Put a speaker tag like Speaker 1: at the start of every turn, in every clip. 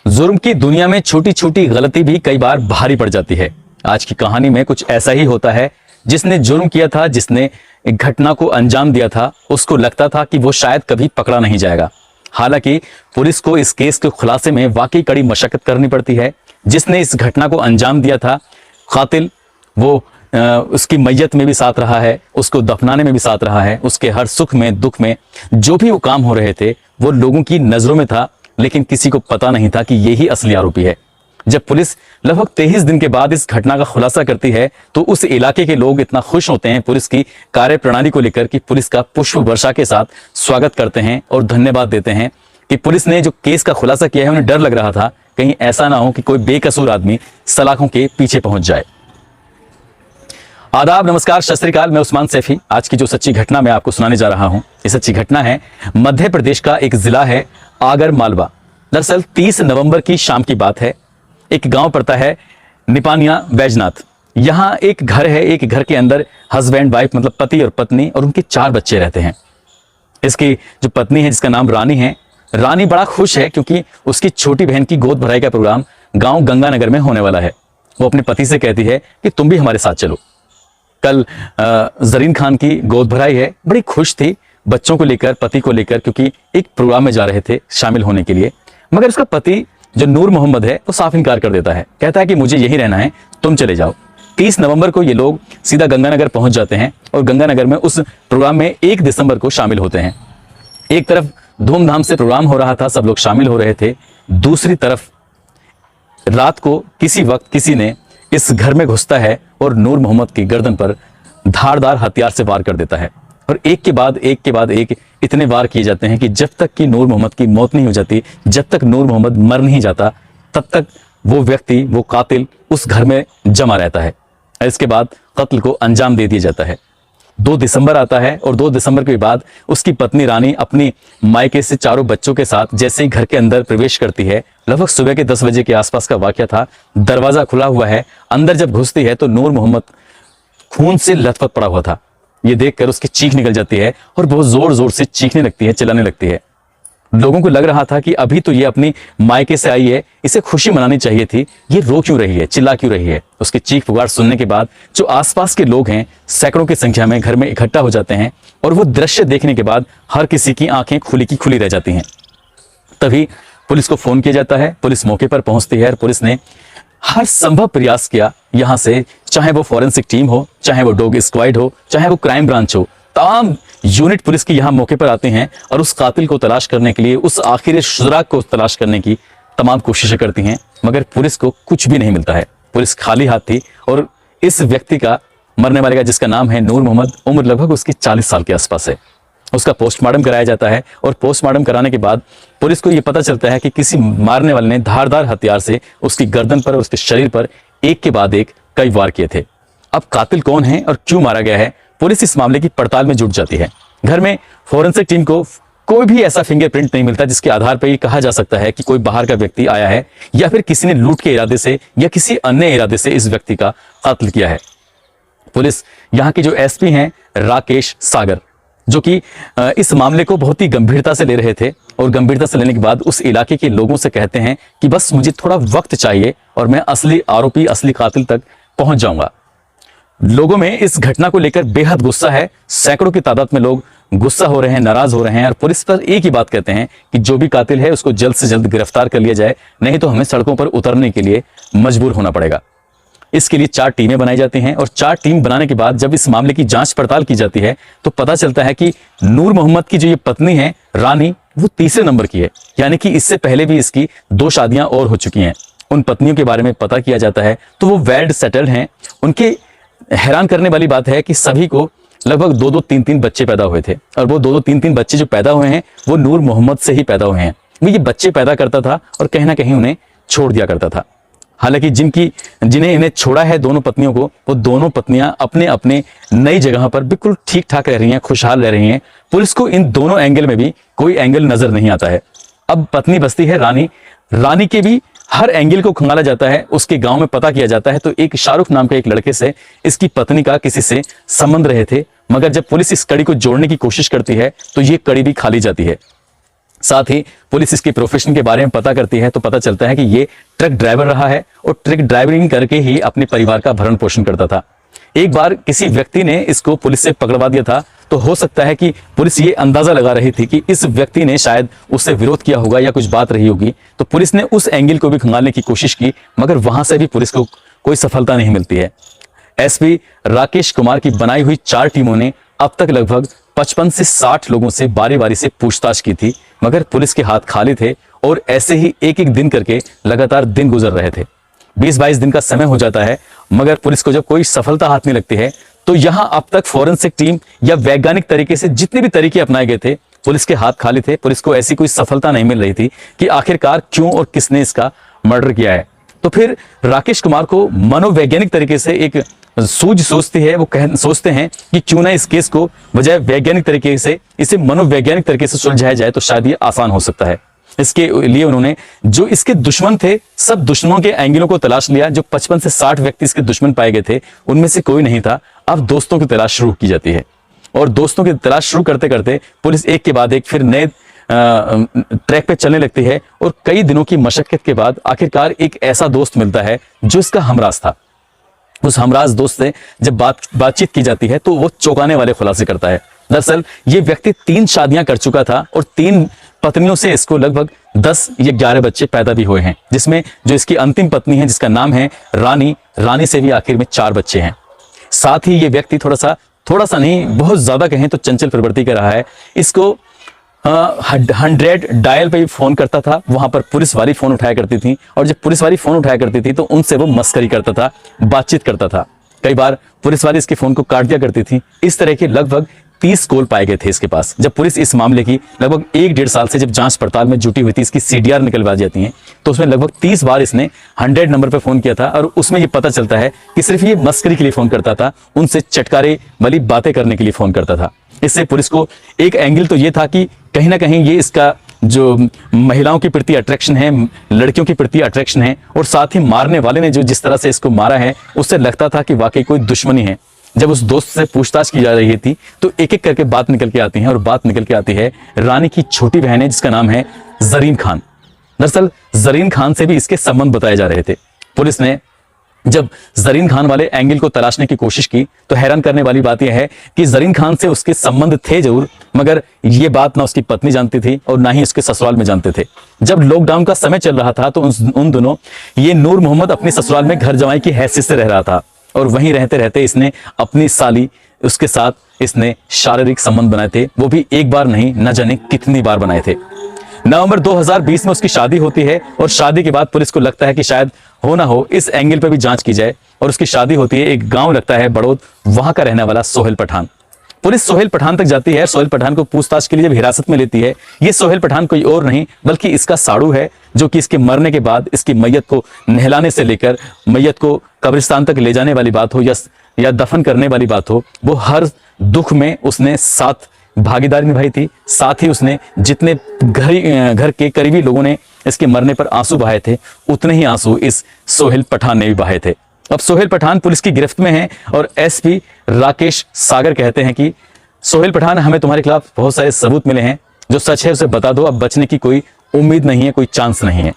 Speaker 1: जुर्म की दुनिया में छोटी छोटी गलती भी कई बार भारी पड़ जाती है। आज की कहानी में कुछ ऐसा ही होता है। जिसने जुर्म किया था, जिसने एक घटना को अंजाम दिया था, उसको लगता था कि वो शायद कभी पकड़ा नहीं जाएगा। हालांकि पुलिस को इस केस के खुलासे में वाकई कड़ी मशक्कत करनी पड़ती है। जिसने इस घटना को अंजाम दिया था, कातिल, वो उसकी मैयत में भी साथ रहा है, उसको दफनाने में भी साथ रहा है, उसके हर सुख में दुख में जो भी वो काम हो रहे थे वो लोगों की नजरों में था, लेकिन किसी को पता नहीं था कि यही असली आरोपी है। जब पुलिस लगभग 23 दिन के बाद इस घटना का खुलासा करती है तो उस इलाके के लोग इतना खुश होते हैं पुलिस की कार्यप्रणाली को लेकर कि पुलिस का पुष्प वर्षा के साथ स्वागत करते हैं और धन्यवाद देते हैं कि पुलिस ने जो केस का खुलासा किया है, उन्हें डर लग रहा था कहीं ऐसा ना हो कि कोई बेकसूर आदमी सलाखों के पीछे पहुंच जाए। आदाब, नमस्कार, सत श्री अकाल। मैं उस्मान सैफी। आज की जो सच्ची घटना मैं आपको सुनाने जा रहा हूं, ये सच्ची घटना है मध्य प्रदेश का एक जिला है आगर मालवा। दरअसल 30 नवंबर की शाम की बात है। एक गांव पड़ता है निपानिया बैजनाथ। यहां एक घर है। एक घर के अंदर हस्बैंड वाइफ, मतलब पति और पत्नी, और उनके 4 बच्चे रहते हैं। इसकी जो पत्नी है, जिसका नाम रानी है, रानी बड़ा खुश है क्योंकि उसकी छोटी बहन की गोद भराई का प्रोग्राम गांव गंगानगर में होने वाला है। वो अपने पति से कहती है कि तुम भी हमारे साथ चलो। कल जरीन खान की गोद भराई है। बड़ी खुश थी बच्चों को लेकर, पति को लेकर, क्योंकि एक प्रोग्राम में जा रहे थे शामिल होने के लिए। मगर उसका पति जो नूर मोहम्मद है, वो साफ इनकार कर देता है। कहता है कि मुझे यहीं रहना है, तुम चले जाओ। 30 नवंबर को ये लोग सीधा गंगानगर पहुंच जाते हैं और गंगानगर में उस प्रोग्राम में 1 दिसंबर को शामिल होते हैं। एक तरफ धूमधाम से प्रोग्राम हो रहा था, सब लोग शामिल हो रहे थे। दूसरी तरफ रात को किसी वक्त किसी ने इस घर में घुसता है और नूर मोहम्मद की गर्दन पर धारदार हथियार से वार कर देता है। और एक के बाद एक इतने वार किए जाते हैं कि जब तक कि नूर मोहम्मद की मौत नहीं हो जाती, जब तक नूर मोहम्मद मर नहीं जाता, तब तक वो व्यक्ति, वो कातिल उस घर में जमा रहता है। इसके बाद कत्ल को अंजाम दे दिया जाता है। 2 दिसंबर आता है और 2 दिसंबर के बाद उसकी पत्नी रानी अपनी मायके से 4 बच्चों के साथ जैसे ही घर के अंदर प्रवेश करती है, लगभग सुबह के 10 बजे के आसपास का वाकया था। दरवाजा खुला हुआ है। अंदर जब घुसती है तो नूर मोहम्मद खून से लथपथ पड़ा हुआ था। ये देखकर उसकी चीख निकल जाती है और बहुत जोर जोर से चीखने लगती है, चिल्लाने लगती है। लोगों को लग रहा था कि अभी तो ये अपनी मायके से आई है, इसे खुशी मनानी चाहिए थी, ये रो क्यों रही है, चिल्ला क्यों रही है। उसकी चीख पुकार सुनने के बाद जो आसपास के लोग हैं, सैकड़ों की संख्या में घर में इकट्ठा हो जाते हैं और वो दृश्य देखने के बाद हर किसी की आंखें खुली की खुली रह जाती हैं। तभी पुलिस को फोन किया जाता है। पुलिस मौके पर पहुंचती है और पुलिस ने हर संभव प्रयास किया यहां से, चाहे वो फॉरेंसिक टीम हो, चाहे वो डॉग स्क्वाड हो, चाहे वो क्राइम ब्रांच हो, तमाम यूनिट पुलिस की यहां मौके पर आते हैं और उस कातिल को तलाश करने के लिए, उस आखिरी सुराग को तलाश करने की तमाम कोशिशें करती हैं। मगर पुलिस को कुछ भी नहीं मिलता है। पुलिस खाली हाथ थी और इस व्यक्ति का, मरने वाले का, जिसका नाम है नूर मोहम्मद, उम्र लगभग उसकी 40 साल के आसपास है। उसका पोस्टमार्टम कराया जाता है और पोस्टमार्टम कराने के बाद पुलिस को यह पता चलता है कि किसी मारने वाले ने धारदार हथियार से उसकी गर्दन पर और उसके शरीर पर एक के बाद एक कई वार किए थे। अब कातिल कौन है और क्यों मारा गया है, पुलिस इस मामले की पड़ताल में जुट जाती है। घर में फोरेंसिक टीम को कोई भी ऐसा फिंगरप्रिंट नहीं मिलता जिसके आधार पर यह कहा जा सकता है कि कोई बाहर का व्यक्ति आया है या फिर किसी ने लूट के इरादे से या किसी अन्य इरादे से इस व्यक्ति का कत्ल किया है। पुलिस यहाँ की जो एसपी हैं राकेश सागर, जो कि इस मामले को बहुत ही गंभीरता से ले रहे थे और गंभीरता से लेने के बाद उस इलाके के लोगों से कहते हैं कि बस मुझे थोड़ा वक्त चाहिए और मैं असली आरोपी, असली कातिल तक पहुंच जाऊंगा। लोगों में इस घटना को लेकर बेहद गुस्सा है। सैकड़ों की तादाद में लोग गुस्सा हो रहे हैं, नाराज हो रहे हैं और पुलिस पर एक ही बात कहते हैं कि जो भी कातिल है उसको जल्द से जल्द गिरफ्तार कर लिया जाए, नहीं तो हमें सड़कों पर उतरने के लिए मजबूर होना पड़ेगा। इसके लिए 4 टीमें बनाई जाती हैं और 4 टीम बनाने के बाद जब इस मामले की जांच पड़ताल की जाती है तो पता चलता है कि नूर मोहम्मद की जो ये पत्नी है रानी, वो तीसरे नंबर की है। यानी कि इससे पहले भी इसकी 2 शादियां और हो चुकी हैं। उन पत्नियों के बारे में पता किया जाता है तो वो वेल सेटल्ड हैं। उनके हैरान करने वाली बात है कि सभी को लगभग 2-2, 3-3 बच्चे पैदा हुए थे और वो 2-2, 3-3 बच्चे जो पैदा हुए हैं वो नूर मोहम्मद से ही पैदा हुए हैं। वो ये बच्चे पैदा करता था और कहीं ना कहीं उन्हें छोड़ दिया करता था। हालांकि जिन्हें इन्हें छोड़ा है, दोनों पत्नियों को, वो दोनों पत्नियां अपने अपने नई जगह पर बिल्कुल ठीक ठाक रह रही हैं, खुशहाल रह रही हैं। पुलिस को इन दोनों एंगल में भी कोई एंगल नजर नहीं आता है। अब पत्नी बसती है रानी। रानी के भी हर एंगल को खंगाला जाता है। उसके गांव में पता किया जाता है तो एक शाहरुख नाम के एक लड़के से इसकी पत्नी का किसी से संबंध रहे थे। मगर जब पुलिस इस कड़ी को जोड़ने की कोशिश करती है तो ये कड़ी भी खाली जाती है। साथ ही पुलिस इसके प्रोफेशन के बारे में पता करती है तो पता चलता है कि ये ट्रक ड्राइवर रहा है और ट्रक ड्राइवरिंग करके ही अपने परिवार का भरण पोषण करता था। एक बार किसी व्यक्ति ने इसको पुलिस से पकड़वा दिया था, तो हो सकता है कि पुलिस ये अंदाजा लगा रही थी कि इस व्यक्ति ने शायद उससे विरोध किया होगा या कुछ बात रही होगी, तो पुलिस ने उस एंगल को भी खंगालने की कोशिश की, मगर वहां से भी पुलिस को कोई सफलता नहीं मिलती है। एसपी राकेश कुमार की बनाई हुई 4 टीमों ने अब तक लगभग 55 से 60 लोगों से बारी बारी से पूछताछ की थी, मगर पुलिस के हाथ खाली थे और ऐसे ही एक एक दिन करके लगातार दिन गुजर रहे थे। 20-22 दिन का समय हो जाता है, मगर पुलिस को जब कोई सफलता हाथ नहीं लगती है, तो यहां अब तक फॉरेंसिक टीम या वैज्ञानिक तरीके से जितने भी तरीके अपनाए गए थे, पुलिस के हाथ खाली थे। पुलिस को ऐसी कोई सफलता नहीं मिल रही थी कि आखिरकार क्यों और किसने इसका मर्डर किया है। तो फिर राकेश कुमार को मनोवैज्ञानिक तरीके से एक सूझ सोचती है, वो सोचते हैं कि क्यों ना इस केस को बजाय वैज्ञानिक तरीके से इसे मनोवैज्ञानिक तरीके से सुलझाया जाए तो शायद ये आसान हो सकता है। इसके लिए उन्होंने जो इसके दुश्मन थे, सब दुश्मनों के एंगलों को तलाश लिया। जो 55 से 60 व्यक्ति इसके दुश्मन पाए गए थे, उनमें से कोई नहीं था। अब दोस्तों की तलाश शुरू की जाती है और दोस्तों की तलाश शुरू करते करते पुलिस एक के बाद एक फिर नए ट्रैक पे चलने लगती है और कई दिनों की मशक्कत के बाद आखिरकार एक ऐसा दोस्त मिलता है जो इसका हमराज था। उस हमराज दोस्त से जब बातचीत की जाती है तो वो चौंकाने वाले खुलासे करता है। दरअसल ये व्यक्ति 3 शादियां कर चुका था और 3 पत्नियों से इसको लगभग 10 या 11 बच्चे पैदा भी हुए हैं, जिसमें जो इसकी अंतिम पत्नी है जिसका नाम है रानी से भी आखिर में 4 बच्चे हैं। साथ ही ये व्यक्ति थोड़ा सा नहीं, बहुत ज्यादा कहें तो चंचल प्रवृत्ति का रहा है। इसको 100 डायल पे फोन करता था, वहां पर पुलिस वाली फोन उठाया करती थी और जब पुलिस वाली फोन उठाया करती थी तो उनसे वो मस्करी करता था, बातचीत करता था। कई बार पुलिस वाली इसके फोन को काट दिया करती थी। इस तरह के लगभग 30 कॉल पाए गए थे इसके पास। जब पुलिस इस मामले की लगभग 1-1.5 साल से जब जांच पड़ताल में जुटी हुई थी, इसकी CDR निकलवा जाती है, तो उसमें लगभग 30 बार इसने 100 नंबर पर फोन किया था और उसमें ये पता चलता है कि सिर्फ ये मस्करी के लिए फोन करता था, उनसे चटकारे वाली बातें करने के लिए फोन करता था। इससे पुलिस को एक एंगल तो ये था कि कहीं ना कहीं ये इसका जो महिलाओं के प्रति अट्रैक्शन है, लड़कियों के प्रति अट्रैक्शन है, और साथ ही मारने वाले ने जो जिस तरह से इसको मारा है उससे लगता था कि वाकई कोई दुश्मनी है। जब उस दोस्त से पूछताछ की जा रही थी तो एक एक करके बात निकल के आती है और बात निकल के आती है रानी की छोटी बहन है जिसका नाम है जरीन खान। दरअसल जरीन खान से भी इसके संबंध बताए जा रहे थे। पुलिस ने जब जरीन खान वाले एंगल को तलाशने की कोशिश की तो हैरान करने वाली बात यह है कि जरीन खान से उसके संबंध थे जरूर, मगर ये बात ना उसकी पत्नी जानती थी और ना ही उसके ससुराल में जानते थे। जब लॉकडाउन का समय चल रहा था तो उन दोनों ये नूर मोहम्मद अपने ससुराल में घर जमाई की हैसियत से रह रहा था और वहीं रहते रहते इसने अपनी साली उसके साथ इसने शारीरिक संबंध बनाए थे, वो भी एक बार नहीं न जाने कितनी बार बनाए थे। नवंबर 2020 में उसकी शादी होती है और शादी के बाद पुलिस को लगता है कि शायद हो ना हो इस एंगल पर भी जांच की जाए और उसकी शादी होती है। एक गांव लगता है बड़ौद, वहां का रहने वाला सोहेल पठान। पुलिस सोहेल पठान तक जाती है। सोहेल पठान को पूछताछ के लिए जब हिरासत में लेती है, ये सोहेल पठान कोई और नहीं बल्कि इसका साड़ू है, जो कि इसके मरने के बाद इसकी मैयत को नहलाने से लेकर मैयत को कब्रिस्तान तक ले जाने वाली बात हो या दफन करने वाली बात हो, वो हर दुख में उसने साथ भागीदारी निभाई थी। साथ ही उसने जितने घर के करीबी लोगों ने इसके मरने पर आंसू बहाए थे, उतने ही आंसू इस सोहेल पठान ने भी बहाए थे। अब सोहेल पठान पुलिस की गिरफ्त में है और एसपी राकेश सागर कहते हैं कि सोहेल पठान, हमें तुम्हारे खिलाफ बहुत सारे सबूत मिले हैं, जो सच है उसे बता दो, अब बचने की कोई उम्मीद नहीं है, कोई चांस नहीं है।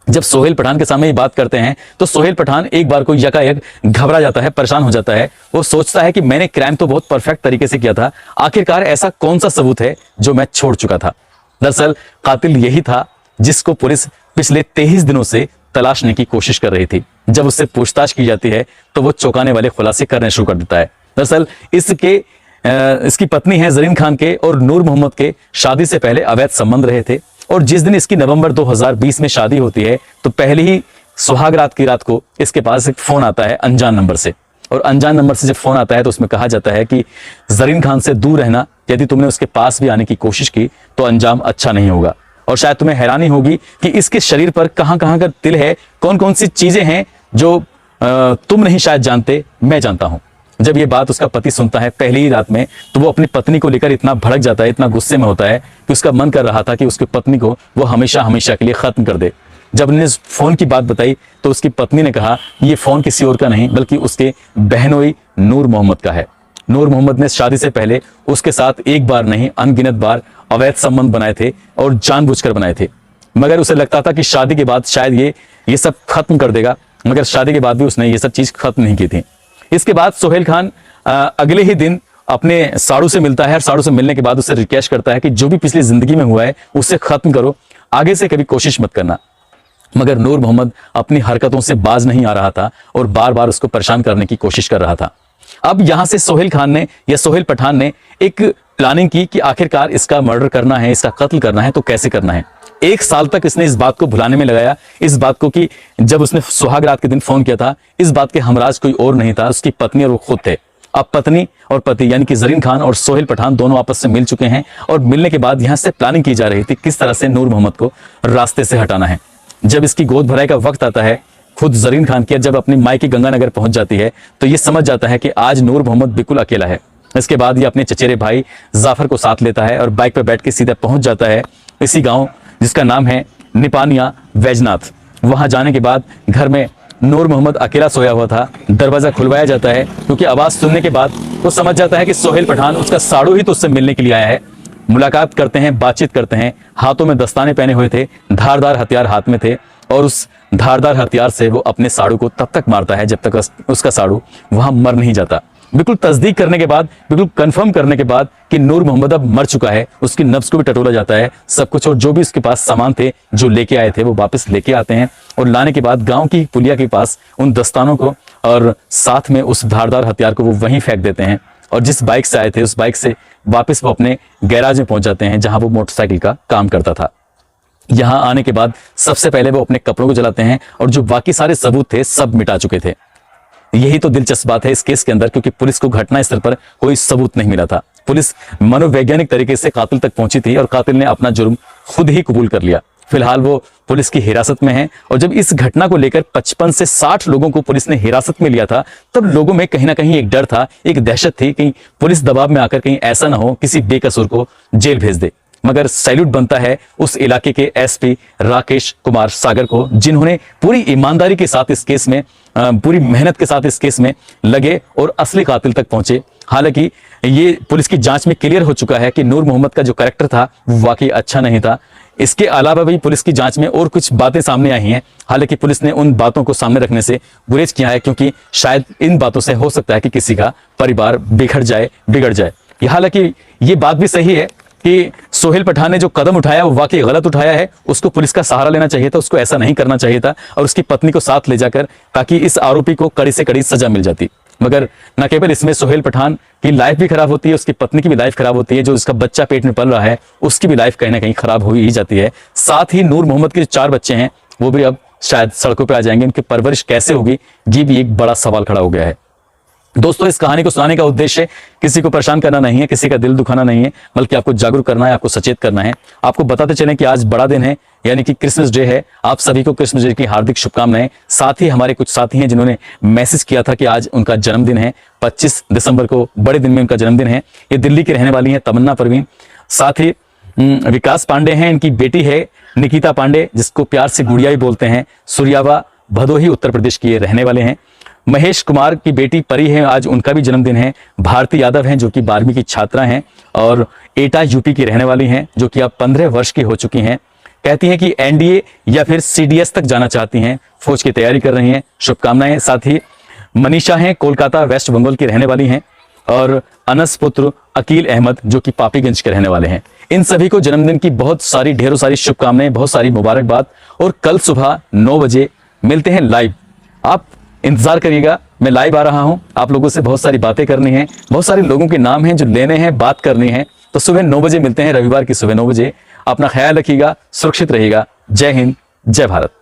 Speaker 1: जब सोहेल पठान के सामने ये बात करते हैं तो सोहेल पठान एक बार को यकायक घबरा जाता है, परेशान हो जाता है। वो सोचता है कि मैंने क्राइम तो बहुत परफेक्ट तरीके से किया था, आखिरकार ऐसा कौन सा सबूत है जो मैं छोड़ चुका था। दरअसल कातिल यही था जिसको पुलिस पिछले 23 दिनों से तलाशने की कोशिश कर रही थी। जब उससे पूछताछ की जाती है तो वो चौंकाने वाले खुलासे करने शुरू कर देता है। दरअसल इसकी पत्नी है जरीन खान के और नूर मोहम्मद के शादी से पहले अवैध संबंध रहे थे और जिस दिन इसकी नवंबर 2020 में शादी होती है तो पहले ही सुहाग रात की रात को इसके पास एक फोन आता है अनजान नंबर से, और अनजान नंबर से जब फोन आता है तो उसमें कहा जाता है कि जरीन खान से दूर रहना, यदि तुमने उसके पास भी आने की कोशिश की तो अंजाम अच्छा नहीं होगा। और शायद तुम्हें हैरानी होगी कि इसके शरीर पर कहां कहां का तिल है, कौन कौन सी चीजें हैं जो तुम नहीं शायद जानते, मैं जानता हूं। जब ये बात उसका पति सुनता है पहली ही रात में, तो वो अपनी पत्नी को लेकर इतना भड़क जाता है, इतना गुस्से में होता है कि उसका मन कर रहा था कि उसकी पत्नी को वो हमेशा हमेशा के लिए खत्म कर दे। जब उन्हें फोन की बात बताई तो उसकी पत्नी ने कहा ये फोन किसी और का नहीं बल्कि उसके बहनोई नूर मोहम्मद का है। नूर मोहम्मद ने शादी से पहले उसके साथ एक बार नहीं अनगिनत बार अवैध संबंध बनाए थे और जानबूझकर बनाए थे। मगर उसे लगता था कि शादी के बाद शायद ये सब खत्म कर देगा, मगर शादी के बाद भी उसने ये सब चीज खत्म नहीं की थी। इसके बाद सोहेल खान अगले ही दिन अपने साड़ू से मिलता है और साड़ू से मिलने के बाद उससे रिक्वेस्ट करता है कि जो भी पिछली जिंदगी में हुआ है उसे खत्म करो, आगे से कभी कोशिश मत करना। मगर नूर मोहम्मद अपनी हरकतों से बाज नहीं आ रहा था और बार बार उसको परेशान करने की कोशिश कर रहा था। अब यहां से सोहेल खान ने या सोहेल पठान ने एक प्लानिंग की कि आखिरकार इसका मर्डर करना है, इसका कत्ल करना है तो कैसे करना है। 1 साल तक इसने इस बात को भुलाने में लगाया, इस बात को कि जब उसने सुहाग रात के दिन फोन किया था, इस बात के हमराज कोई और नहीं था, उसकी पत्नी और वो खुद थे। अब पत्नी और पति यानी कि जरीन खान और सोहेल पठान दोनों आपस से मिल चुके हैं और मिलने के बाद यहां से प्लानिंग की जा रही थी किस तरह से नूर मोहम्मद को रास्ते से हटाना है। जब इसकी गोद भराई का वक्त आता है, खुद जरीन खान की जब अपनी मायके गंगानगर पहुंच जाती है तो ये समझ जाता है कि आज नूर मोहम्मद बिल्कुल अकेला है। इसके बाद ये अपने चचेरे भाई जाफर को साथ लेता है और बाइक पर बैठ के सीधा पहुंच जाता है इसी गांव जिसका नाम है निपानिया वैजनाथ। वहां जाने के बाद घर में नूर मोहम्मद अकेला सोया हुआ था। दरवाजा खुलवाया जाता है क्योंकि आवाज सुनने के बाद वो समझ जाता है कि सोहेल पठान उसका साड़ू ही तो उससे मिलने के लिए आया है। मुलाकात करते हैं, बातचीत करते हैं। हाथों में दस्ताने पहने हुए थे, धारदार हथियार हाथ में थे और उस धारदार हथियार से वो अपने साड़ू को तब तक मारता है जब तक उसका साड़ू वहां मर नहीं जाता। बिल्कुल तस्दीक करने के बाद, बिल्कुल कंफर्म करने के बाद कि नूर मोहम्मद अब मर चुका है, उसकी नब्ज को भी टटोला जाता है सब कुछ, और जो भी उसके पास सामान थे जो लेके आए थे वो वापस लेके आते हैं और लाने के बाद गांव की पुलिया के पास उन दस्तानों को और साथ में उस धारदार हथियार को वो वहीं फेंक देते हैं और जिस बाइक से आए थे उस बाइक से वापस वो अपने गैराज में पहुंच जाते हैं जहां वो मोटरसाइकिल का काम करता था। यहां आने के बाद सबसे पहले वो अपने कपड़ों को जलाते हैं और जो बाकी सारे सबूत थे सब मिटा चुके थे। यही तो दिलचस्प बात है इस केस के अंदर, क्योंकि पुलिस को घटनास्थल पर कोई सबूत नहीं मिला था। पुलिस मनोवैज्ञानिक तरीके से कातिल तक पहुंची थी और कातिल ने अपना जुर्म खुद ही कबूल कर लिया। फिलहाल वो पुलिस की हिरासत में है और जब इस घटना को लेकर 55 से 60 लोगों को पुलिस ने हिरासत में लिया था तब लोगों में कहीं ना कहीं एक डर था, एक दहशत थी कि पुलिस दबाव में आकर कहीं ऐसा ना हो किसी बेकसूर को जेल भेज दे। मगर सैल्यूट बनता है उस इलाके के एसपी राकेश कुमार सागर को, जिन्होंने पूरी ईमानदारी के साथ इस केस में, पूरी मेहनत के साथ इस केस में लगे और असली कातिल तक पहुंचे। हालांकि ये पुलिस की जांच में क्लियर हो चुका है कि नूर मोहम्मद का जो कैरेक्टर था वो वाकई अच्छा नहीं था। इसके अलावा भी पुलिस की जांच में और कुछ बातें सामने आई हैं। हालांकि पुलिस ने उन बातों को सामने रखने से गुरेज किया है क्योंकि शायद इन बातों से हो सकता है कि किसी का परिवार बिगड़ जाए। हालांकि ये बात भी सही है कि सोहेल पठान ने जो कदम उठाया वो वाकई गलत उठाया है। उसको पुलिस का सहारा लेना चाहिए था, उसको ऐसा नहीं करना चाहिए था और उसकी पत्नी को साथ ले जाकर, ताकि इस आरोपी को कड़ी से कड़ी सजा मिल जाती। मगर न केवल इसमें सोहेल पठान की लाइफ भी खराब होती है, उसकी पत्नी की भी लाइफ खराब होती है, जो उसका बच्चा पेट में पल रहा है उसकी भी लाइफ कहीं ना कहीं खराब हो ही जाती है। साथ ही नूर मोहम्मद के जो 4 बच्चे हैं वो भी अब शायद सड़कों पर आ जाएंगे। उनकी परवरिश कैसे होगी ये भी एक बड़ा सवाल खड़ा हो गया है। दोस्तों, इस कहानी को सुनाने का उद्देश्य किसी को परेशान करना नहीं है, किसी का दिल दुखाना नहीं है, बल्कि आपको जागरूक करना है, आपको सचेत करना है। आपको बताते चलें कि आज बड़ा दिन है, यानी कि क्रिसमस डे है। आप सभी को क्रिसमस डे की हार्दिक शुभकामनाएं। साथ ही हमारे कुछ साथी हैं जिन्होंने मैसेज किया था कि आज उनका जन्मदिन है, 25 दिसंबर को बड़े दिन में उनका जन्मदिन है। ये दिल्ली की रहने वाली है तमन्ना परवीन। साथ ही विकास पांडे हैं, इनकी बेटी है निकिता पांडे, जिसको प्यार से गुड़िया भी बोलते हैं। सुरियावा भदोही उत्तर प्रदेश की रहने वाले हैं। महेश कुमार की बेटी परी है, आज उनका भी जन्मदिन है। भारती यादव हैं जो कि 12वीं की छात्रा हैं और एटा यूपी की रहने वाली हैं, जो कि अब 15 वर्ष की हो चुकी हैं। कहती हैं कि एनडीए या फिर सीडीएस तक जाना चाहती हैं, फौज की तैयारी कर रही हैं। शुभकामनाएं। साथ ही मनीषा हैं, कोलकाता वेस्ट बंगाल की रहने वाली हैं और अनस पुत्र अकील अहमद जो कि पापीगंज के रहने वाले हैं। इन सभी को जन्मदिन की बहुत सारी ढेरों सारी शुभकामनाएं, बहुत सारी मुबारकबाद। और कल सुबह 9 बजे मिलते हैं लाइव। आप इंतजार करिएगा, मैं लाइव आ रहा हूं। आप लोगों से बहुत सारी बातें करनी है, बहुत सारे लोगों के नाम हैं जो लेने हैं, बात करनी है। तो सुबह 9 बजे मिलते हैं, रविवार की सुबह 9 बजे। अपना ख्याल रखिएगा, सुरक्षित रहिएगा। जय हिंद, जय भारत।